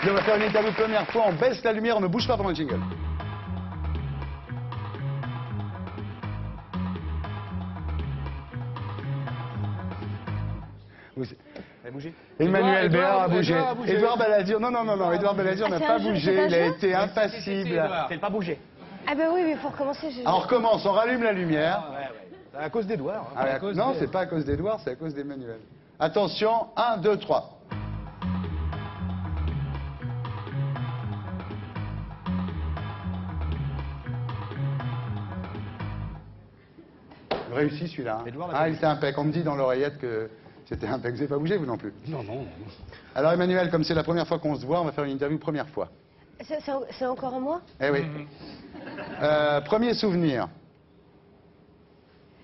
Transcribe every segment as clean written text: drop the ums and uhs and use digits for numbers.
On va faire une interview première fois, on baisse la lumière, on ne bouge pas pendant le jingle. Vous avez bougé? Emmanuel Béard a bougé. Édouard Balladur, non, Édouard Balladur n'a pas bougé, il a été impassible. C'est pas bougé. Ah ben oui, mais pour commencer, Alors on recommence, on rallume la lumière. À cause d'Édouard. Non, c'est pas à cause d'Édouard, c'est à cause d'Emmanuel. Attention, 1, 2, 3. Réussi celui-là. Hein. Ah, il était impec. On me dit dans l'oreillette que c'était impec. Vous n'avez pas bougé, vous non plus? Non. Alors Emmanuel, comme c'est la première fois qu'on se voit, on va faire une interview première fois. c'est encore à moi? Eh oui. Premier souvenir.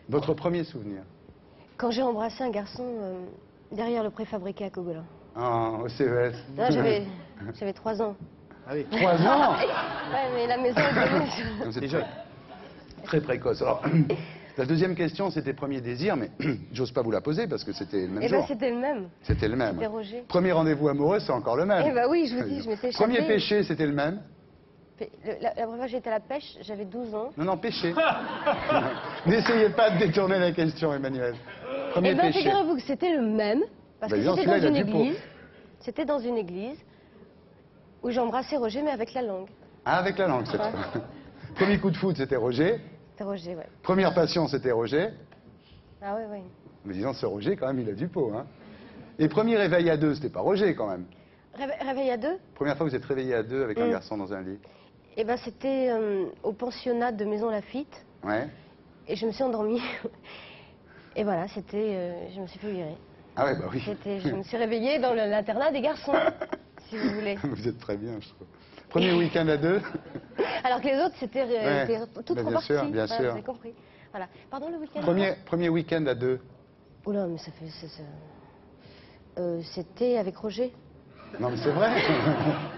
Votre premier souvenir? Quand j'ai embrassé un garçon derrière le préfabriqué à Cogolin. Au CES. Là, j'avais 3 ans. Ah oui. 3 ans? Ouais, mais la maison est donnée. Vous êtes jeune. Très précoce. Alors, la deuxième question, c'était premier désir, mais j'ose pas vous la poser parce que c'était le même Eh ben, jour. c'était le même. C'était le même. C'était Roger. Premier rendez-vous amoureux, c'est encore le même. Eh ben oui, je vous dis, je m'étais échappée. Premier péché, c'était le même. La première fois que j'étais à la pêche, j'avais 12 ans. Non, péché. N'essayez pas de détourner la question, Emmanuel. Premier Eh ben, péché. figurez-vous que c'était le même, parce que disons, c'était dans celui-là, une il a du pot. église. C'était dans une église où j'embrassais Roger, mais avec la langue. Ah, avec la langue, cette fois. Premier coup de foot, c'était Roger. C'était Roger, ouais. Première passion, c'était Roger. Ah ouais, ouais. Mais disons, ce Roger, quand même, il a du pot. Hein. Et premier réveil à deux, c'était pas Roger, quand même. Réveil à 2? Première fois que vous êtes réveillé à deux avec un garçon dans un lit. Eh ben, c'était au pensionnat de Maison Lafitte. Ouais. Et je me suis endormie. Et voilà, c'était... je me suis fait virer. Ah ouais, bah oui. Je me suis réveillée dans l'internat des garçons, si vous voulez. Vous êtes très bien, je trouve. Premier week-end à deux. Alors que les autres, c'était toutes bah, reparties. bien Voilà, sûr. vous avez compris. Voilà. Pardon, le week-end? Premier week-end à deux. Oula, mais ça fait... c'était avec Roger. Non, mais c'est vrai.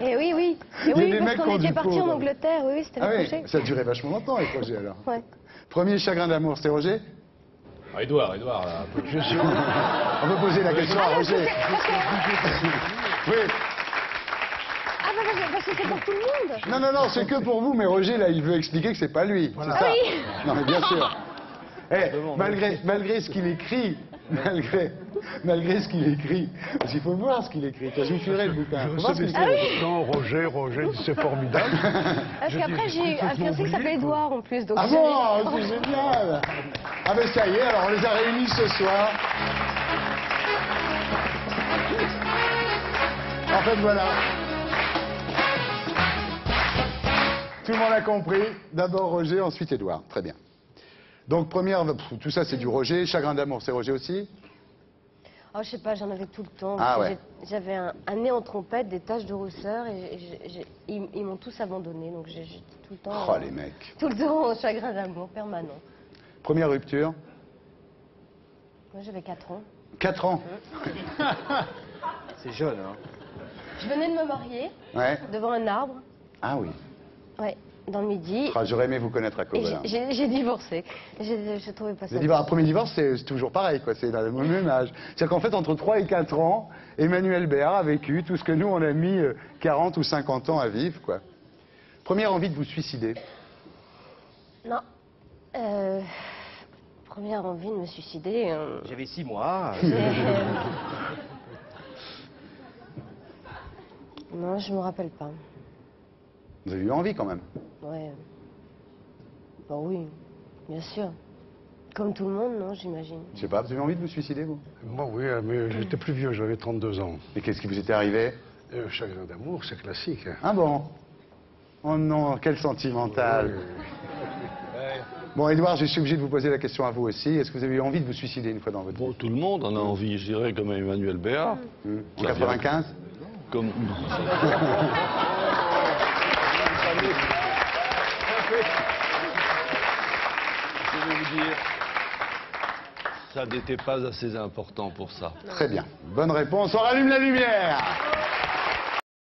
Eh oui, oui. Il y a Oui, des parce mecs qui qu'on ont était du partis pot, en quoi. Angleterre. Oui, c'était Ah avec oui, Roger. ça a duré vachement longtemps avec Roger, alors. Ouais. Premier chagrin d'amour, c'était Roger? Ah, Édouard, là. Je suis... On peut poser la question à Roger. Oui. Ah, bah, parce que c'est pour tout le monde. Non, c'est que pour vous, mais Roger, là, il veut expliquer que c'est pas lui. Voilà. C'est ça. Ah oui. Non, mais bien sûr. Malgré ce qu'il écrit, malgré ce qu'il écrit, parce qu'il faut voir ce qu'il écrit. Je vous filerai le bouquin. Je recevais ça Roger, c'est formidable. Parce qu'après, j'ai un fiancé qui s'appelait Édouard en plus. Donc Ah bon, c'est génial. Ah ben ça y est, alors on les a réunis ce soir. En fait, voilà. Tout le monde a compris. D'abord Roger, ensuite Édouard. Très bien. Donc première, tout ça c'est du Roger. Chagrin d'amour, c'est Roger aussi? Oh, je sais pas, j'en avais tout le temps. Ah ouais. J'avais un nez en trompette, des taches de rousseur, et ils m'ont tous abandonné. Donc j'étais tout le temps... Oh les mecs. Tout le temps en chagrin d'amour permanent. Première rupture? Moi, j'avais 4 ans. 4 ans. C'est jeune, hein. Je venais de me marier, Ouais. devant un arbre, Ah oui. ouais, dans le midi. Ah, j'aurais aimé vous connaître à Et Cogolin. j'ai divorcé. Je trouvais pas ça. Premier divorce, c'est toujours pareil, quoi. C'est dans le même âge. C'est-à-dire qu'en fait, entre 3 et 4 ans, Emmanuel Béard a vécu tout ce que nous, on a mis 40 ou 50 ans à vivre, quoi. Première envie de vous suicider? Non. Première envie de me suicider. J'avais 6 mois. Non, je me rappelle pas. Vous avez eu envie, quand même. Ouais. Bah oui, bien sûr. Comme tout le monde, non, j'imagine. Je sais pas, vous avez envie de vous suicider, vous? Moi, oui, mais j'étais plus vieux, j'avais 32 ans. Et qu'est-ce qui vous était arrivé? Chagrin d'amour, c'est classique. Hein. Ah bon? Oh non, quel sentimental. Bon, Édouard, je suis obligé de vous poser la question à vous aussi. Est-ce que vous avez eu envie de vous suicider une fois dans votre vie? Bon, tout le monde en a envie, je dirais, comme Emmanuel Béard. En 95? Comme... Je vais vous dire, ça n'était pas assez important pour ça. Très bien. Bonne réponse. On rallume la lumière.